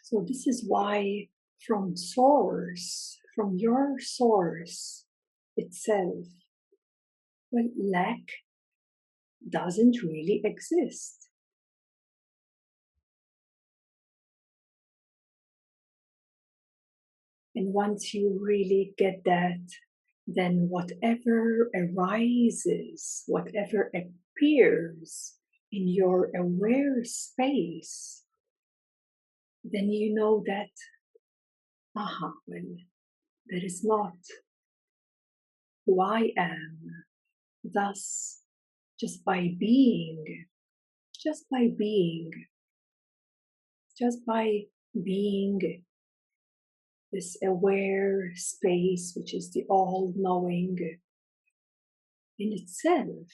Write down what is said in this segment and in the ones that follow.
So this is why from source, from your source itself, well, lack doesn't really exist. And once you really get that, then whatever arises, whatever appears in your aware space, then you know that, well, that is not who I am. Thus, just by being, just by being, just by being this aware space, which is the all-knowing in itself,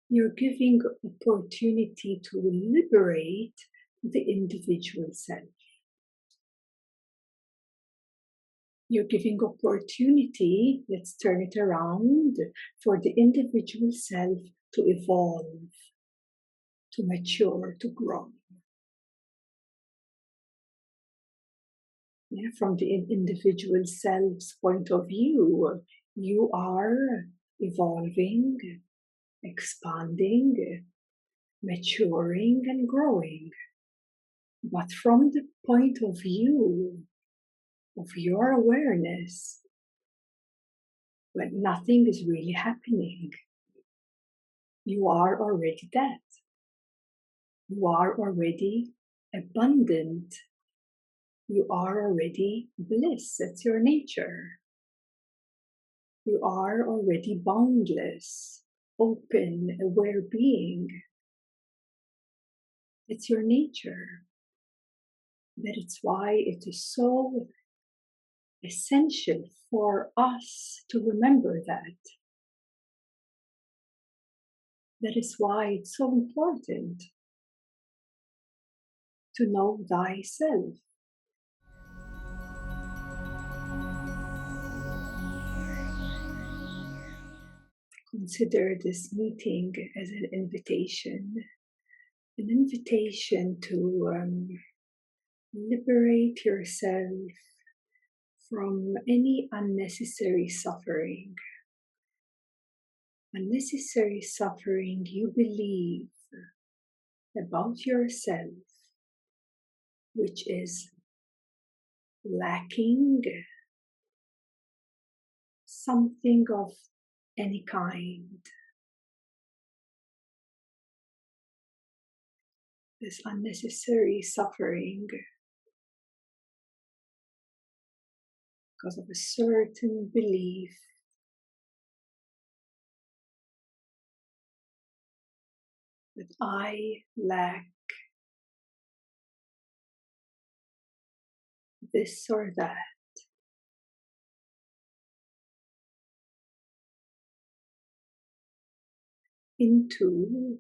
you're giving opportunity to liberate the individual self. You're giving opportunity, let's turn it around, for the individual self to evolve, to mature, to grow. Yeah, from the individual self's point of view, you are evolving, expanding, maturing, and growing. But from the point of view of your awareness, when nothing is really happening, you are already that. You are already abundant. You are already bliss. That's your nature. You are already boundless, open, aware being. It's your nature. That is why it is so essential for us to remember that. That is why it's so important to know thyself. Consider this meeting as an invitation to liberate yourself from any unnecessary suffering. Unnecessary suffering you believe about yourself, which is lacking something of any kind. This unnecessary suffering because of a certain belief that I lack this or that. Into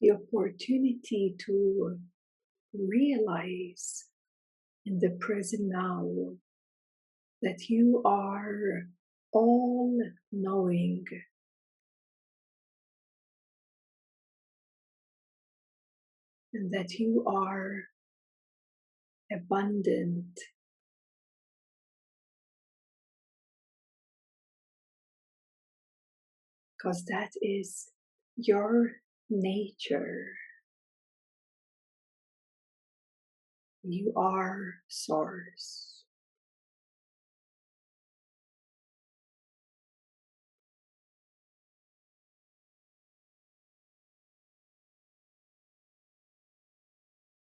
the opportunity to realize in the present now that you are all knowing, and that you are abundant, because that is your nature. You are source.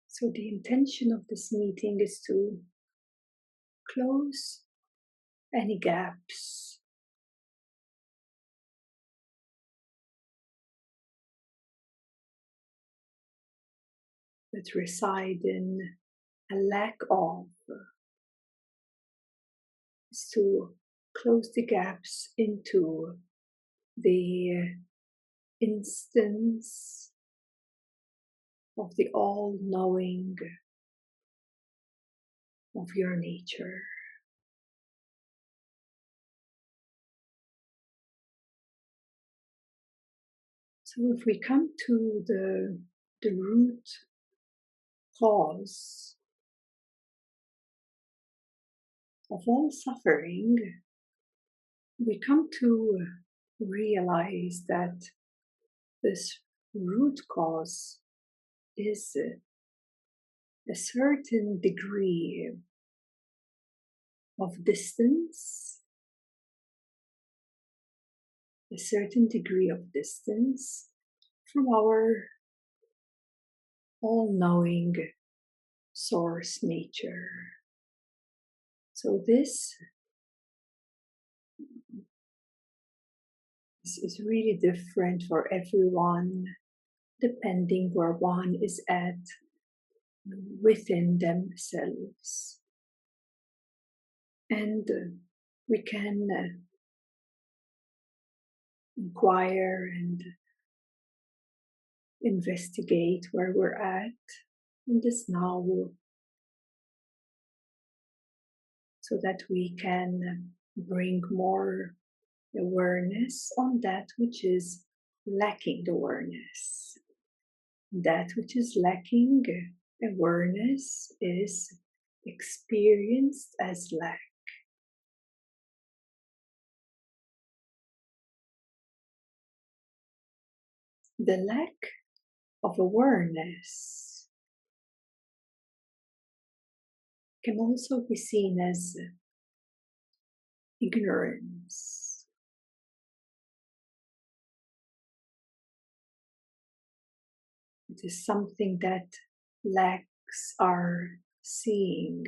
So the intention of this meeting is to close any gaps that reside in a lack of, is to close the gaps into the instance of the all-knowing of your nature. So if we come to the root cause of all suffering, we come to realize that this root cause is a certain degree of distance, a certain degree of distance from our all-knowing source nature. So this is really different for everyone, depending where one is at within themselves. And we can inquire and investigate where we're at in this now, so that we can bring more awareness on that which is lacking awareness. That which is lacking awareness is experienced as lack. The lack of awareness can also be seen as ignorance. It is something that lacks our seeing.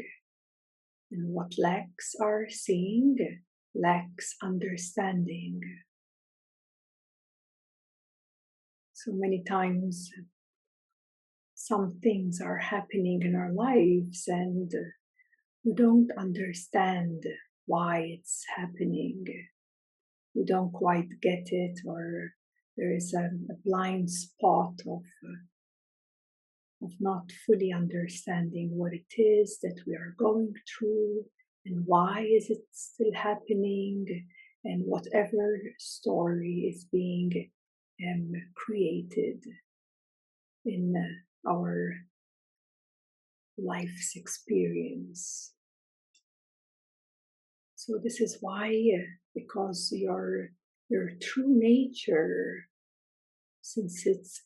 And what lacks our seeing lacks understanding. So many times some things are happening in our lives and we don't understand why it's happening. We don't quite get it, or there is a blind spot of not fully understanding what it is that we are going through and why is it still happening, and whatever story is being created in our life's experience. So this is why, because your true nature, since it's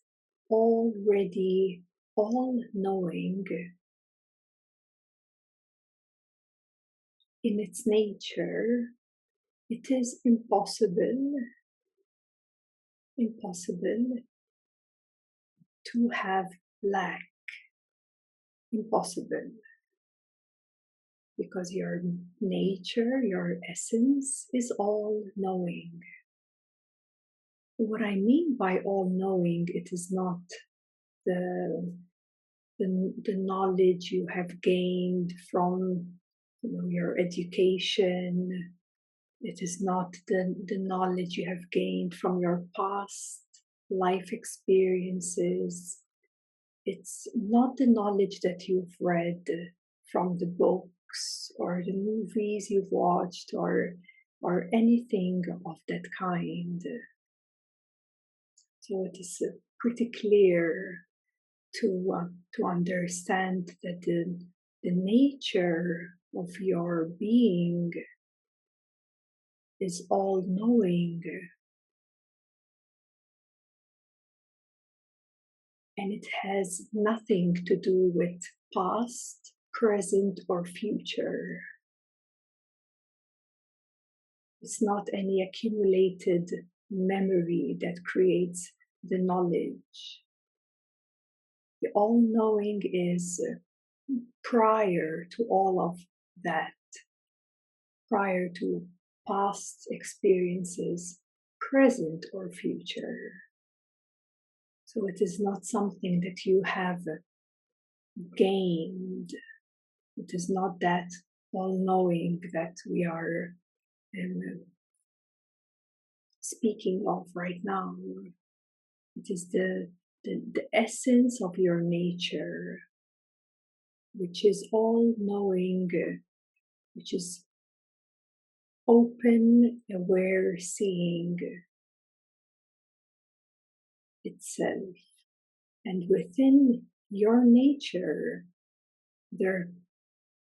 already all-knowing in its nature, it is impossible to have lack. Impossible. Because your nature, your essence is all-knowing. What I mean by all-knowing, it is not the knowledge you have gained from your education. It is not the knowledge you have gained from your past life experiences. It's not the knowledge that you've read from the books or the movies you've watched or anything of that kind. So it is pretty clear to understand that the nature of your being is all-knowing, and it has nothing to do with past, present, or future. It's not any accumulated memory that creates the knowledge. The all-knowing is prior to all of that, prior to past experiences, present or future. So it is not something that you have gained. It is not that all-knowing that we are speaking of right now. It is the essence of your nature, which is all-knowing, which is open, aware, seeing itself. And within your nature, there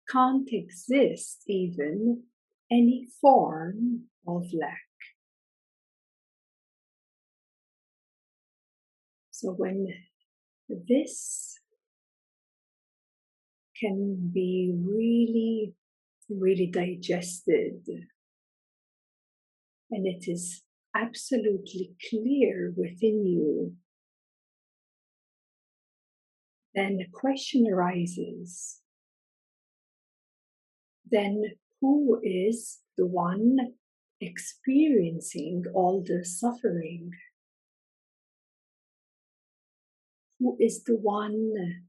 can't exist even any form of lack. So when this can be really, really digested, and it is absolutely clear within you, then a question arises. Then who is the one experiencing all the suffering? Who is the one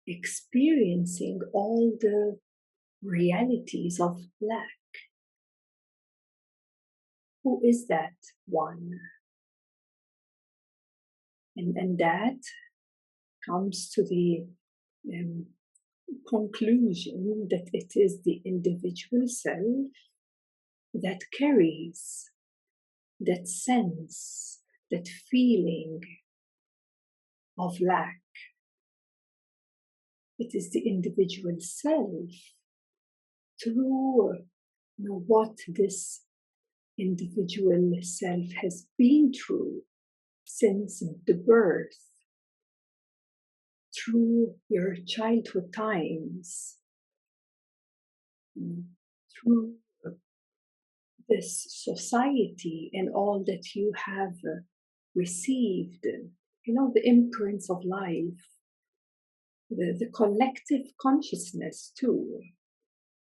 experiencing all the realities of lack? Who is that one? And that comes to the conclusion that it is the individual self that carries that sense, that feeling of lack. It is the individual self through what this individual self has been through since the birth, through your childhood times, through this society and all that you have received, the imprints of life, the collective consciousness too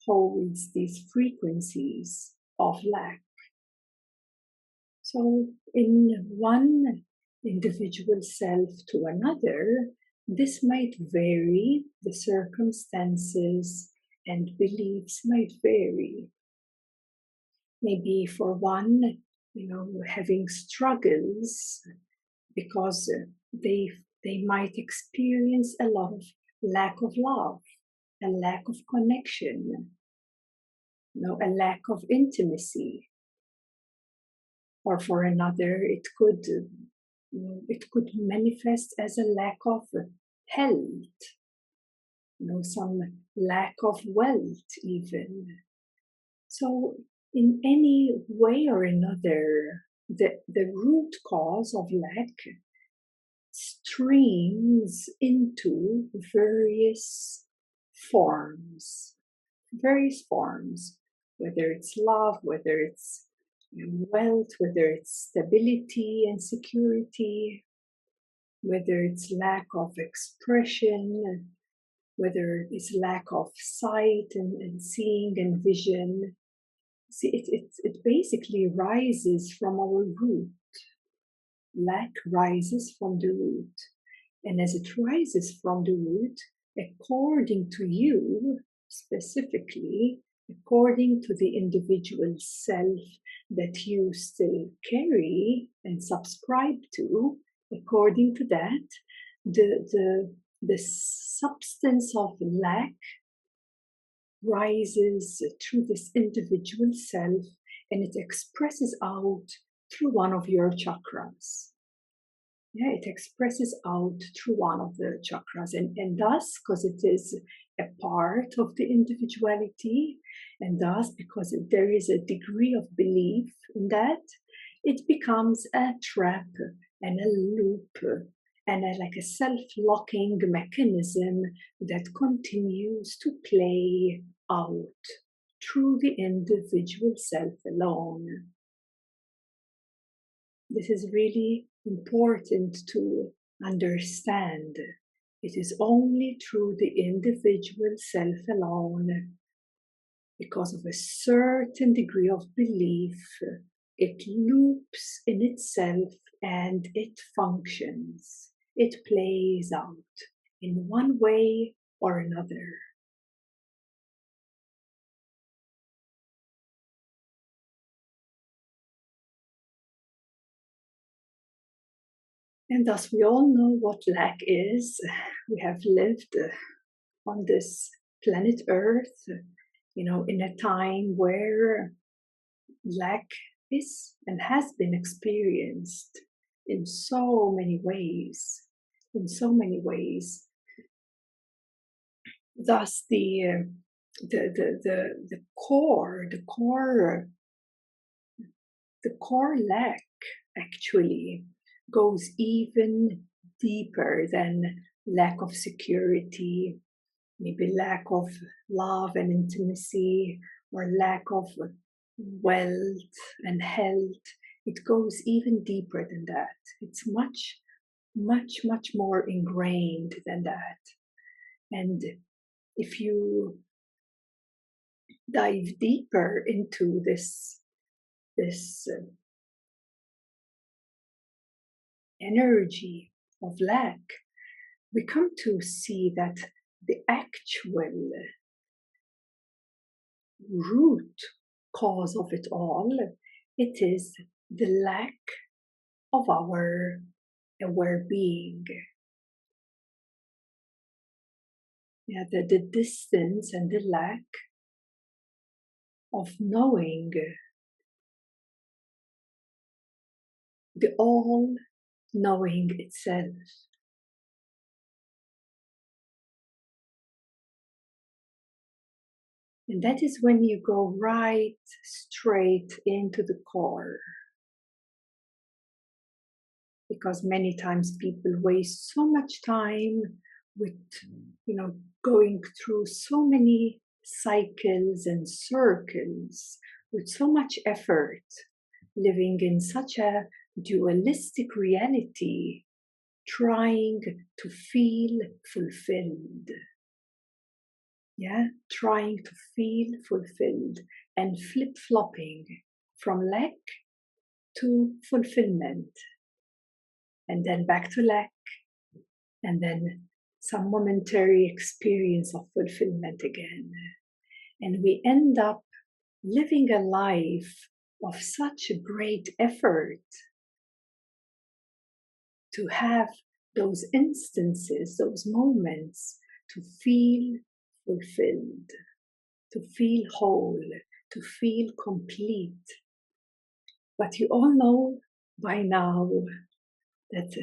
holds these frequencies of lack. So in one individual self to another, this might vary, the circumstances and beliefs might vary. Maybe for one, having struggles because they might experience a lot of lack of love, a lack of connection, a lack of intimacy. Or for another, it could manifest as a lack of health, some lack of wealth even. So in any way or another, the root cause of lack streams into various forms, whether it's love, whether it's wealth, whether it's stability and security, whether it's lack of expression, whether it's lack of sight and seeing and vision. See, it basically rises from our root. Lack rises from the root. And as it rises from the root, according to you specifically, according to the individual self that you still carry and subscribe to, according to that, the substance of lack rises through this individual self, and it expresses out through one of your chakras. Yeah, it expresses out through one of the chakras, and thus, because it is a part of the individuality, and thus, because there is a degree of belief in that, it becomes a trap and a loop and like a self-locking mechanism that continues to play out through the individual self alone. This is really important to understand. It is only through the individual self alone, because of a certain degree of belief, it loops in itself and it functions. It plays out in one way or another. And thus we all know what lack is. We have lived on this planet Earth, in a time where lack is and has been experienced in so many ways. Thus, the the core, the core lack actually goes even deeper than lack of security, maybe lack of love and intimacy, or lack of wealth and health. It goes even deeper than that. It's much, much, much more ingrained than that. And if you dive deeper into this energy of lack, we come to see that the actual root cause of it all, it is the lack of our aware being. Yeah, the distance and the lack of knowing the all knowing itself. And that is when you go right straight into the core. Because many times people waste so much time with, going through so many cycles and circles with so much effort, living in such a dualistic reality, trying to feel fulfilled. Yeah, trying to feel fulfilled and flip-flopping from lack to fulfillment, and then back to lack, and then some momentary experience of fulfillment again. And we end up living a life of such a great effort to have those instances, those moments, to feel fulfilled, to feel whole, to feel complete. But you all know by now that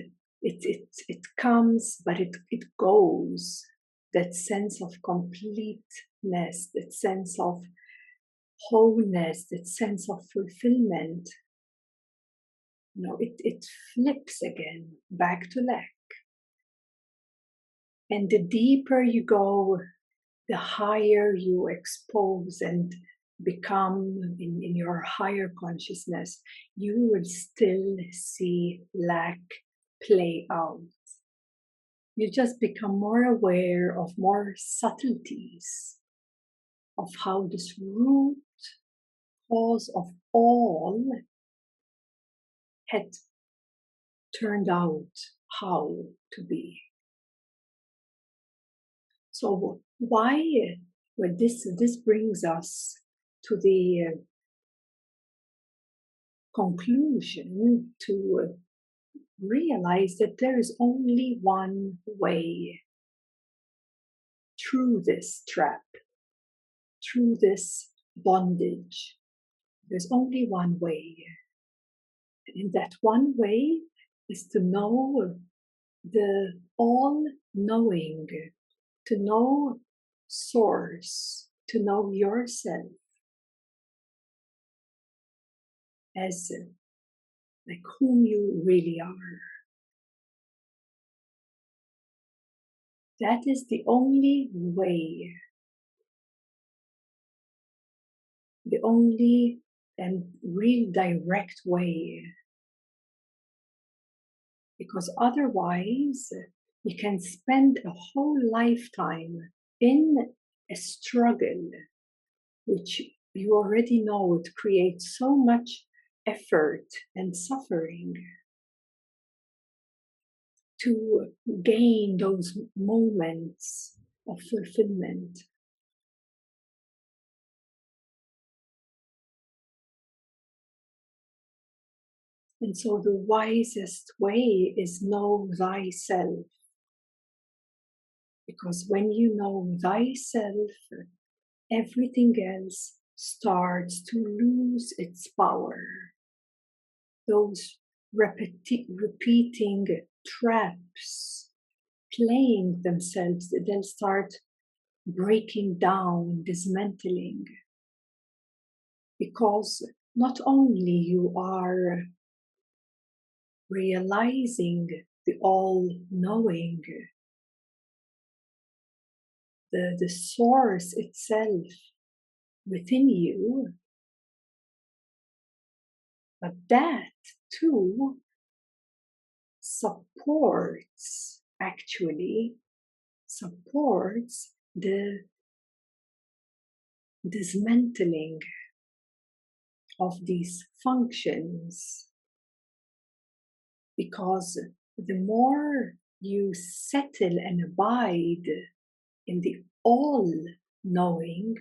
it comes, but it goes. That sense of completeness, that sense of wholeness, that sense of fulfillment, it flips again back to lack. And the deeper you go, the higher you expose and become in your higher consciousness, you will still see lack play out. You just become more aware of more subtleties of how this root cause of all had turned out how to be. So why? Well, this brings us to the conclusion to realize that there is only one way through this trap, through this bondage. There's only one way. And that one way is to know the all-knowing, to know source, to know yourself as like whom you really are. That is the only way, the only and real direct way. Because otherwise, you can spend a whole lifetime in a struggle, which you already know it creates so much effort and suffering to gain those moments of fulfillment. And so the wisest way is know thyself. Because when you know thyself, everything else starts to lose its power. Those repeating traps playing themselves, they'll start breaking down, dismantling. Because not only you are realizing the all-knowing, the source itself within you, but that too actually supports the dismantling of these functions. Because the more you settle and abide in the all-knowing,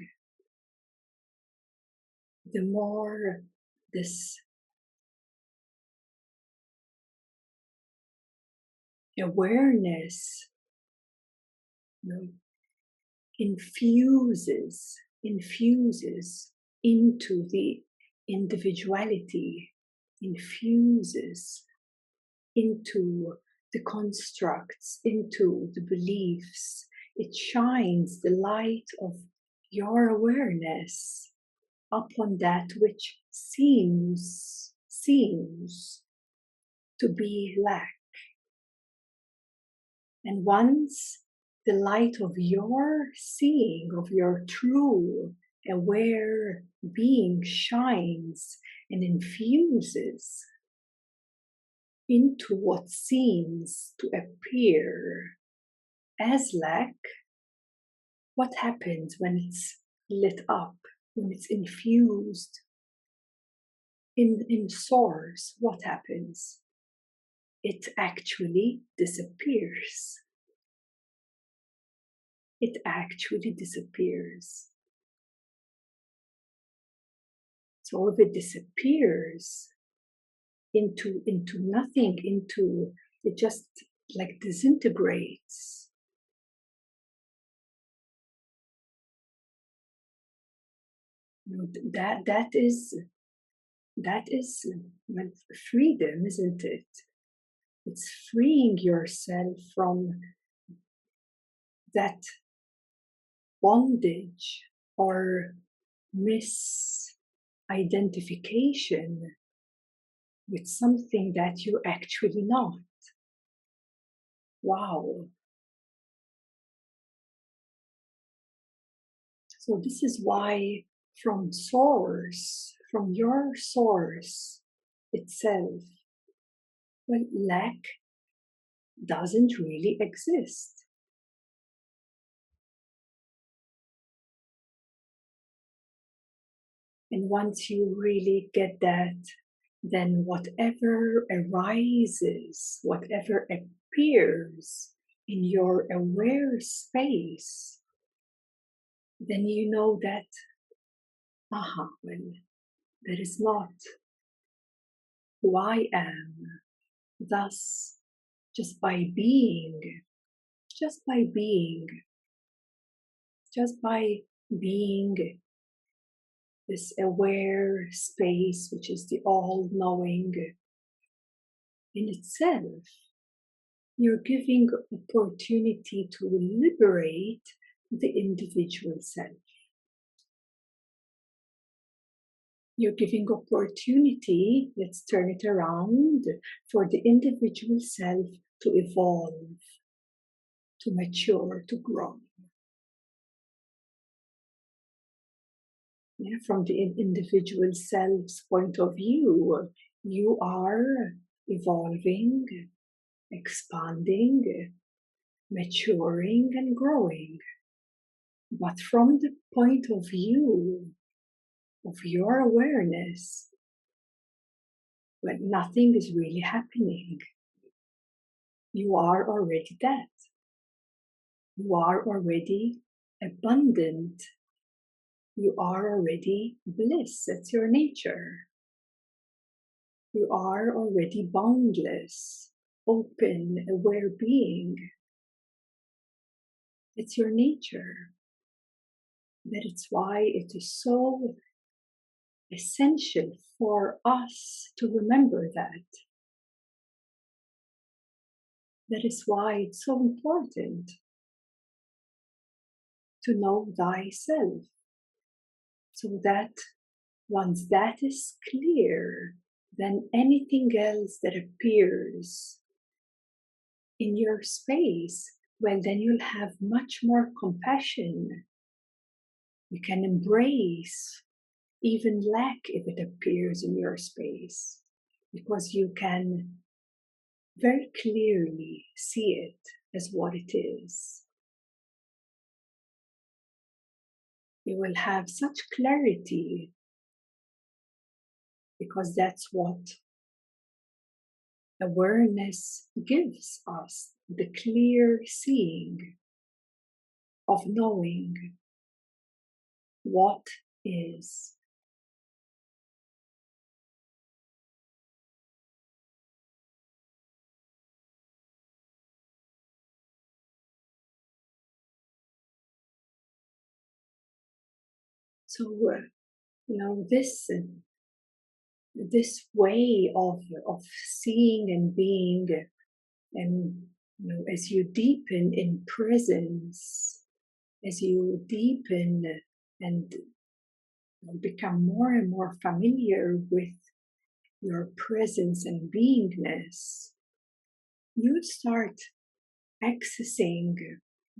the more this awareness, you know, infuses into the individuality, infuses into the constructs, into the beliefs. It shines the light of your awareness upon that which seems to be lack. And once the light of your seeing, of your true aware being shines and infuses into what seems to appear as lack, what happens when it's lit up, when it's infused in source? What happens? It actually disappears. It actually disappears. So if it disappears into nothing, it just like disintegrates. You know, that is well, freedom, isn't it? It's freeing yourself from that bondage or misidentification with something that you're actually not. Wow. So this is why from your source itself, well, lack doesn't really exist. And once you really get that, then whatever arises, whatever appears in your aware space, then you know that, well, that is not who I am. Thus, just by being this aware space, which is the all-knowing in itself, you're giving opportunity to liberate the individual self. You're giving opportunity, let's turn it around, for the individual self to evolve, to mature, to grow. Yeah, from the individual self's point of view, you are evolving, expanding, maturing, and growing. But from the point of view of your awareness, when nothing is really happening, you are already that. You are already abundant. You are already bliss. That's your nature. You are already boundless, open, aware being. It's your nature. That is why it is so essential for us to remember that. That is why it's so important. to know thyself. So that once that is clear, then anything else that appears in your space, well, then you'll have much more compassion. You can embrace even lack if it appears in your space, because you can very clearly see it as what it is. You will have such clarity because that's what awareness gives us, the clear seeing of knowing what is. So, this way of seeing and being, and as you deepen in presence, as you deepen and become more and more familiar with your presence and beingness, you start accessing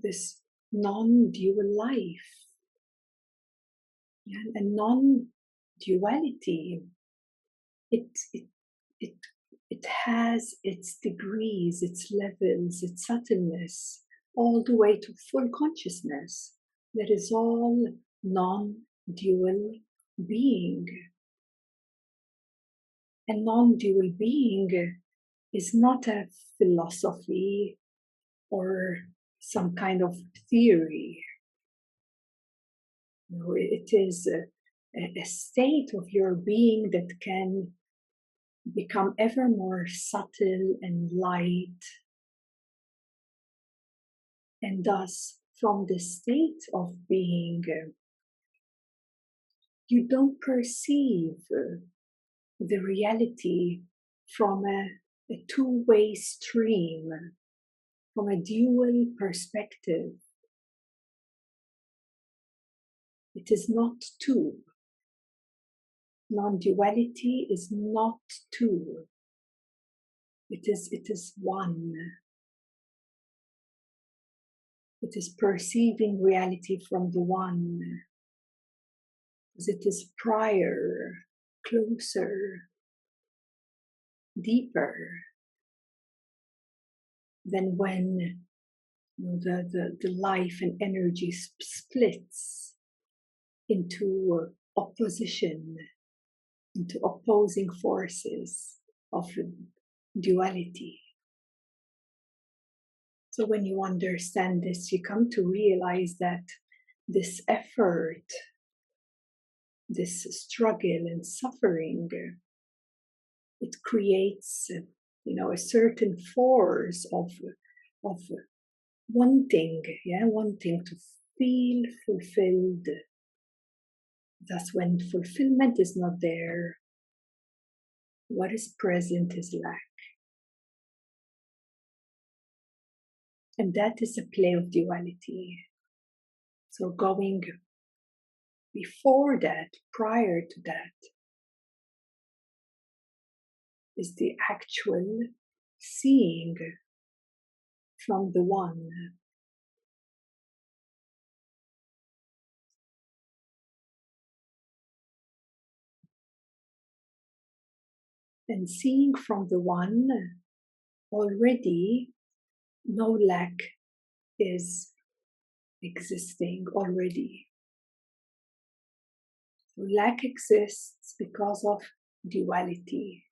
this non-dual life. Yeah? And non-duality, it, it, it, it has its degrees, its levels, its subtleness, all the way to full consciousness. That is all non-dual being. And non-dual being is not a philosophy or some kind of theory. It is a state of your being that can become ever more subtle and light. And thus, from the state of being, you don't perceive the reality from a two-way stream, from a dual perspective. It is not two. Non-duality is not two. It is one. It is perceiving reality from the one. As it is prior, closer, deeper than when the life and energy splits into opposition, into opposing forces of duality. So when you understand this, you come to realize that this effort, this struggle and suffering, it creates, a certain force of wanting to feel fulfilled. Thus, when fulfillment is not there, what is present is lack. And that is a play of duality. So going before that, prior to that, is the actual seeing from the one. And seeing from the one, already no lack is existing already. So lack exists because of duality.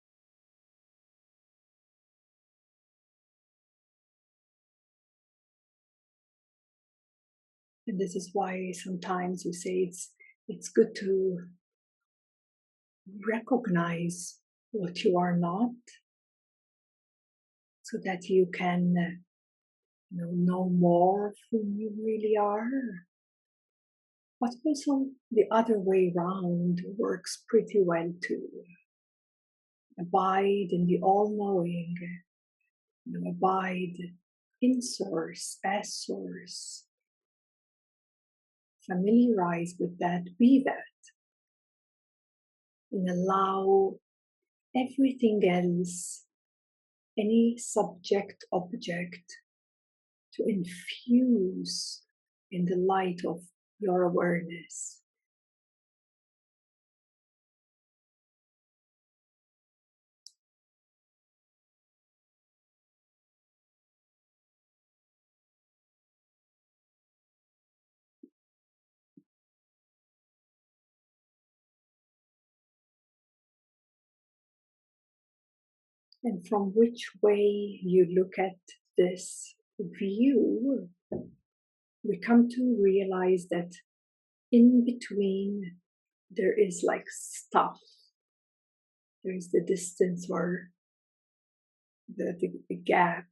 And this is why sometimes we say it's good to recognize what you are not, so that you can know more of who you really are. But also the other way around works pretty well too. Abide in the all-knowing, abide in source, as source. familiarize with that, be that, and allow everything else, any subject, object, to infuse in the light of your awareness. And from which way you look at this view, we come to realize that in between there is like stuff. There is the distance or the gap.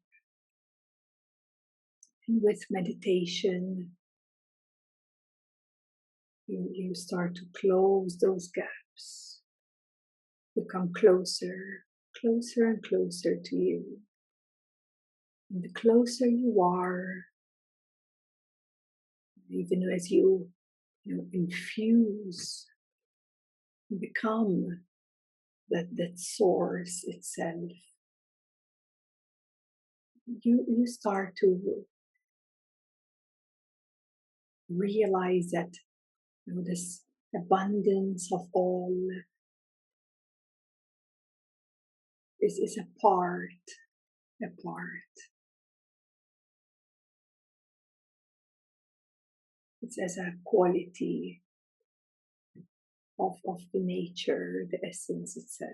And with meditation, you start to close those gaps, become closer, closer and closer to you. And the closer you are, even as you infuse, become that source itself, you start to realize that this abundance of all is a part. It's as a quality of the nature, the essence itself.